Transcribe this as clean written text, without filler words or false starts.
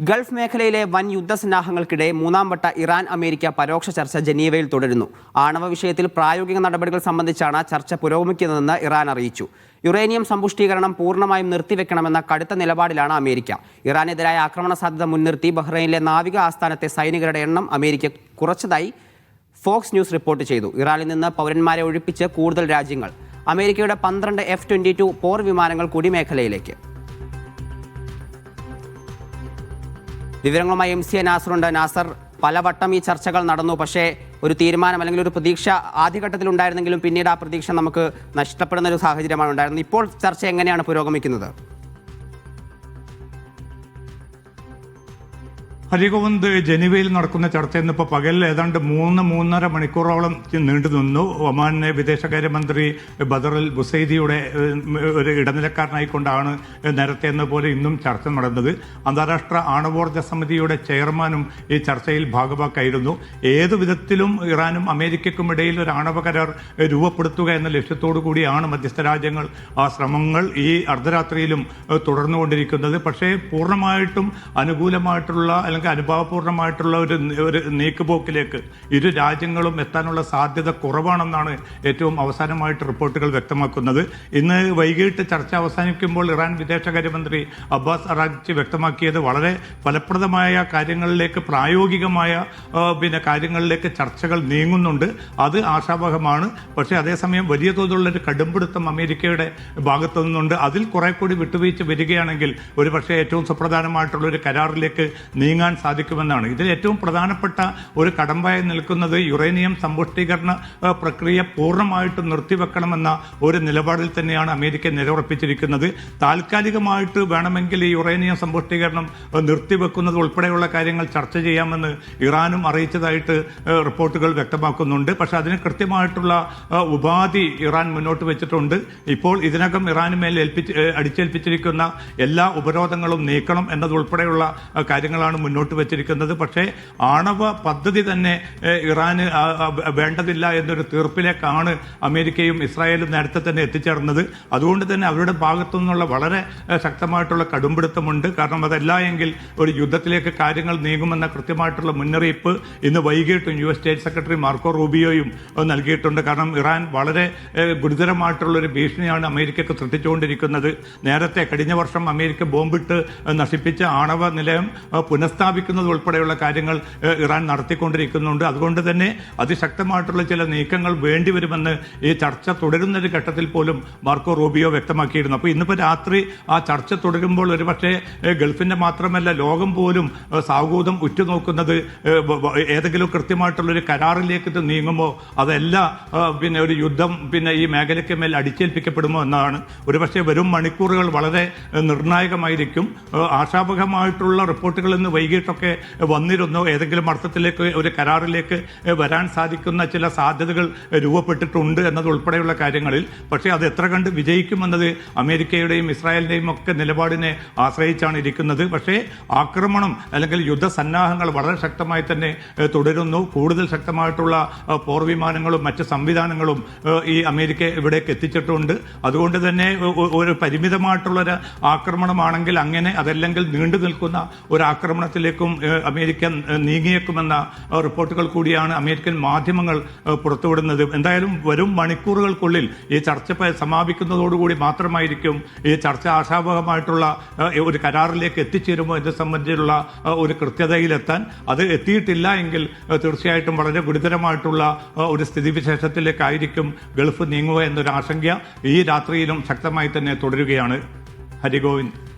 Gulf മേഖലയിലെ വൻ യുദ്ധസന്നാഹങ്ങൾക്കിടെ മൂന്നാം വട്ട ഇറാൻ അമേരിക്ക പരോക്ഷ ചർച്ച ജനീവയിൽ തുടരുന്നു. ആണവ വിഷയത്തിൽ പ്രായോഗിക നടപടികൾ സംബന്ധിച്ചാണ് ചർച്ച പുരോഗമിക്കുന്നതെന്ന് ഇറാൻ അറിയിച്ചു. യുറേനിയം സമ്പുഷ്ടീകരണം പൂർണ്ണമായും നിർത്തിവെക്കണമെന്ന കടുത്ത നിലപാടിലാണ് അമേരിക്ക. ഇറാനെതിരായ ആക്രമണ സാധ്യത മുൻനിർത്തി ബഹ്റൈനിലെ നാവിക ആസ്ഥാനത്തെ സൈനികരുടെ എണ്ണം അമേരിക്ക കുറച്ചതായി ഫോക്സ് ന്യൂസ് റിപ്പോർട്ട് ചെയ്തു. ഇറാനിൽ നിന്ന് പൗരന്മാരെ ഒഴിപ്പിച്ച് കൂടുതൽ രാജ്യങ്ങൾ. അമേരിക്കയുടെ 12 F-22 പോർ വിമാനങ്ങൾ കൂടി മേഖലയിലേക്ക്. വിവരങ്ങളുമായി MC നാസറുണ്ട്. നാസർ, പലവട്ടം ഈ ചർച്ചകൾ നടന്നു, പക്ഷേ ഒരു തീരുമാനം അല്ലെങ്കിൽ ഒരു പ്രതീക്ഷ ആദ്യഘട്ടത്തിൽ ഉണ്ടായിരുന്നെങ്കിലും പിന്നീട് ആ പ്രതീക്ഷ നമുക്ക് നഷ്ടപ്പെടുന്ന ഒരു സാഹചര്യമാണ് ഉണ്ടായിരുന്നത്. ഇപ്പോൾ ചർച്ച എങ്ങനെയാണ് പുരോഗമിക്കുന്നത്? ഹരിഗോവിന്ദ്, ജനീവയിൽ നടക്കുന്ന ചർച്ച ഇന്നിപ്പോൾ പകലിൽ ഏതാണ്ട് 3-3.5 മണിക്കൂറോളം നീണ്ടു നിന്നു. ഒമാനിലെ വിദേശകാര്യമന്ത്രി ബദറുൽ ബുസൈദിയുടെ ഒരു ഇടനിലക്കാരനായിക്കൊണ്ടാണ് നേരത്തെ എന്ന പോലെ ഇന്നും ചർച്ച നടന്നത്. അന്താരാഷ്ട്ര ആണവോർജ്ജ സമിതിയുടെ ചെയർമാനും ഈ ചർച്ചയിൽ ഭാഗമാക്കായിരുന്നു. ഏതു വിധത്തിലും ഇറാനും അമേരിക്കയ്ക്കും ഇടയിൽ ഒരു ആണവ കരാർ രൂപപ്പെടുത്തുക എന്ന ലക്ഷ്യത്തോടു കൂടിയാണ് മധ്യസ്ഥ രാജ്യങ്ങൾ ആ ശ്രമങ്ങൾ ഈ അർദ്ധരാത്രിയിലും തുടർന്നുകൊണ്ടിരിക്കുന്നത്. പക്ഷേ പൂർണ്ണമായിട്ടും അനുകൂലമായിട്ടുള്ള അനുഭാവപൂർണ്ണമായിട്ടുള്ള ഒരു നീക്കുപോക്കിലേക്ക് ഇരു രാജ്യങ്ങളും എത്താനുള്ള സാധ്യത കുറവാണെന്നാണ് ഏറ്റവും അവസാനമായിട്ട് റിപ്പോർട്ടുകൾ വ്യക്തമാക്കുന്നത്. ഇന്ന് വൈകിട്ട് ചർച്ച അവസാനിക്കുമ്പോൾ ഇറാൻ വിദേശകാര്യമന്ത്രി അബ്ബാസ് അറാഗ്ചി വ്യക്തമാക്കിയത് വളരെ ഫലപ്രദമായ കാര്യങ്ങളിലേക്ക്, പ്രായോഗികമായ കാര്യങ്ങളിലേക്ക് ചർച്ചകൾ നീങ്ങുന്നുണ്ട്. അത് ആശാവഹമാണ്. പക്ഷേ അതേസമയം വലിയ തോതിലുള്ളൊരു കടുംപിടുത്തം അമേരിക്കയുടെ ഭാഗത്തു നിന്നുണ്ട്. അതിൽ കുറെ കൂടി വിട്ടുവീഴ്ച വരികയാണെങ്കിൽ ഒരു പക്ഷേ ഏറ്റവും സുപ്രധാനമായിട്ടുള്ള ഒരു കരാറിലേക്ക് നീങ്ങാൻ സാധിക്കുമെന്നാണ്. ഇതിൽ ഏറ്റവും പ്രധാനപ്പെട്ട ഒരു കടമ്പയായി നിൽക്കുന്നത് യുറേനിയം സമ്പുഷ്ടീകരണ പ്രക്രിയ പൂർണ്ണമായിട്ടും നിർത്തിവെക്കണമെന്ന ഒരു നിലപാടിൽ തന്നെയാണ് അമേരിക്ക നിലയുറപ്പിച്ചിരിക്കുന്നത്. താൽക്കാലികമായിട്ട് വേണമെങ്കിൽ ഈ യുറേനിയം സമ്പുഷ്ടീകരണം നിർത്തിവെക്കുന്നത് ഉൾപ്പെടെയുള്ള കാര്യങ്ങൾ ചർച്ച ചെയ്യാമെന്ന് ഇറാനും അറിയിച്ചതായിട്ട് റിപ്പോർട്ടുകൾ വ്യക്തമാക്കുന്നുണ്ട്. പക്ഷെ അതിന് കൃത്യമായിട്ടുള്ള ഉപാധി ഇറാൻ മുന്നോട്ട് വെച്ചിട്ടുണ്ട്. ഇപ്പോൾ ഇതിനകം ഇറാന് മേൽ അടിച്ചേൽപ്പിച്ചിരിക്കുന്ന എല്ലാ ഉപരോധങ്ങളും നീക്കണം എന്നതുൾപ്പെടെയുള്ള കാര്യങ്ങളാണ് മുന്നോട്ട് വെച്ചിരിക്കുന്നത്. പക്ഷേ ആണവ പദ്ധതി തന്നെ ഇറാന് വേണ്ടതില്ല എന്നൊരു തീർപ്പിലേക്കാണ് അമേരിക്കയും ഇസ്രായേലും നേരത്തെ തന്നെ എത്തിച്ചേർന്നത്. അതുകൊണ്ട് തന്നെ അവരുടെ ഭാഗത്തു നിന്നുള്ള വളരെ ശക്തമായിട്ടുള്ള കടുംപിടുത്തമുണ്ട്. കാരണം അതല്ല എങ്കിൽ ഒരു യുദ്ധത്തിലേക്ക് കാര്യങ്ങൾ നീങ്ങുമെന്ന കൃത്യമായിട്ടുള്ള മുന്നറിയിപ്പ് ഇന്ന് വൈകിട്ടും US സ്റ്റേറ്റ് സെക്രട്ടറി മാർക്കോ റൂബിയോയും നൽകിയിട്ടുണ്ട്. കാരണം ഇറാൻ വളരെ ഗുരുതരമായിട്ടുള്ള ഒരു ഭീഷണിയാണ് അമേരിക്കക്ക് സൃഷ്ടിച്ചുകൊണ്ടിരിക്കുന്നത്. നേരത്തെ കഴിഞ്ഞ വർഷം അമേരിക്ക ബോംബിട്ട് നശിപ്പിച്ച ആണവ നിലയം പുനഃസ്ഥാപിക്കുന്നത് ഉൾപ്പെടെയുള്ള കാര്യങ്ങൾ ഇറാൻ നടത്തിക്കൊണ്ടിരിക്കുന്നുണ്ട്. അതുകൊണ്ട് തന്നെ അതിശക്തമായിട്ടുള്ള ചില നീക്കങ്ങൾ വേണ്ടിവരുമെന്ന് ഈ ചർച്ച തുടരുന്ന ഒരു ഘട്ടത്തിൽ പോലും മാർക്കോ റൂബിയോ വ്യക്തമാക്കിയിരുന്നു. അപ്പോൾ ഇന്നിപ്പോൾ രാത്രി ആ ചർച്ച തുടരുമ്പോൾ ഒരുപക്ഷെ ഗൾഫിന്റെ മാത്രമല്ല ലോകം പോലും സാഹൂതം ഉറ്റുനോക്കുന്നത് ഏതെങ്കിലും കൃത്യമായിട്ടുള്ളൊരു കരാറിലേക്ക് ഇത് നീങ്ങുമോ, അതല്ല ഒരു യുദ്ധം ഈ മേഖലയ്ക്ക് മേൽ അടിച്ചേൽപ്പിക്കപ്പെടുമോ എന്നാണ്. ഒരുപക്ഷെ വരും മണിക്കൂറുകൾ വളരെ നിർണായകമായിരിക്കും. ആശാവഹമായിട്ടുള്ള റിപ്പോർട്ടുകൾ ഇന്ന് വൈകിട്ടൊക്കെ വന്നിരുന്നു. ഏതെങ്കിലും അർത്ഥത്തിലേക്ക് ഒരു കരാറിലേക്ക് വരാൻ സാധിക്കുന്ന ചില സാധ്യതകൾ രൂപപ്പെട്ടിട്ടുണ്ട് എന്നതുൾപ്പെടെയുള്ള കാര്യങ്ങളിൽ. പക്ഷേ അത് എത്ര കണ്ട് വിജയിക്കുമെന്നത് അമേരിക്കയുടെയും ഇസ്രായേലിന്റെയും ഒക്കെ നിലപാടിനെ ആശ്രയിച്ചാണ് ഇരിക്കുന്നത്. പക്ഷേ ആക്രമണം അല്ലെങ്കിൽ യുദ്ധസന്നാഹങ്ങൾ വളരെ ശക്തമായി തന്നെ തുടരുന്നു. കൂടുതൽ ശക്തമായിട്ടുള്ള പോർവിമാനങ്ങളും മറ്റ് സംവിധാനങ്ങളും ഈ അമേരിക്ക ഇവിടേക്ക് എത്തിച്ചിട്ടുണ്ട്. അതുകൊണ്ട് തന്നെ ഒരു പരിമിതമായിട്ടുള്ളൊരു ആക്രമണമാണെങ്കിൽ അങ്ങനെ, അതല്ലെങ്കിൽ നീണ്ടു നിൽക്കുന്ന ഒരു ആക്രമണത്തിലേക്കും അമേരിക്ക നീങ്ങിയേക്കുമെന്ന റിപ്പോർട്ടുകൾ കൂടിയാണ് അമേരിക്കൻ മാധ്യമങ്ങൾ പുറത്തുവിടുന്നത്. എന്തായാലും വരും മണിക്കൂറുകൾക്കുള്ളിൽ ഈ ചർച്ച സമാപിക്കുന്നതോടുകൂടി മാത്രമായിരിക്കും ഈ ചർച്ച ആശാവഹമായിട്ടുള്ള ഒരു കരാറിലേക്ക് എത്തിച്ചേരുമോ എന്ന് സംബന്ധിച്ചുള്ള ഒരു കൃത്യതയിലെത്താൻ. അത് എത്തിയിട്ടില്ല എങ്കിൽ തീർച്ചയായിട്ടും വളരെ ഗുരുതരമായിട്ടുള്ള ഒരു സ്ഥിതിവിശേഷത്തിലേക്കായിരിക്കും ഗൾഫ് നീങ്ങുക എന്നൊരു ആശങ്ക ഈ രാത്രിയിലും ശക്തമായി തന്നെ തുടരുകയാണ്. ഹരിഗോവിന്ദ്.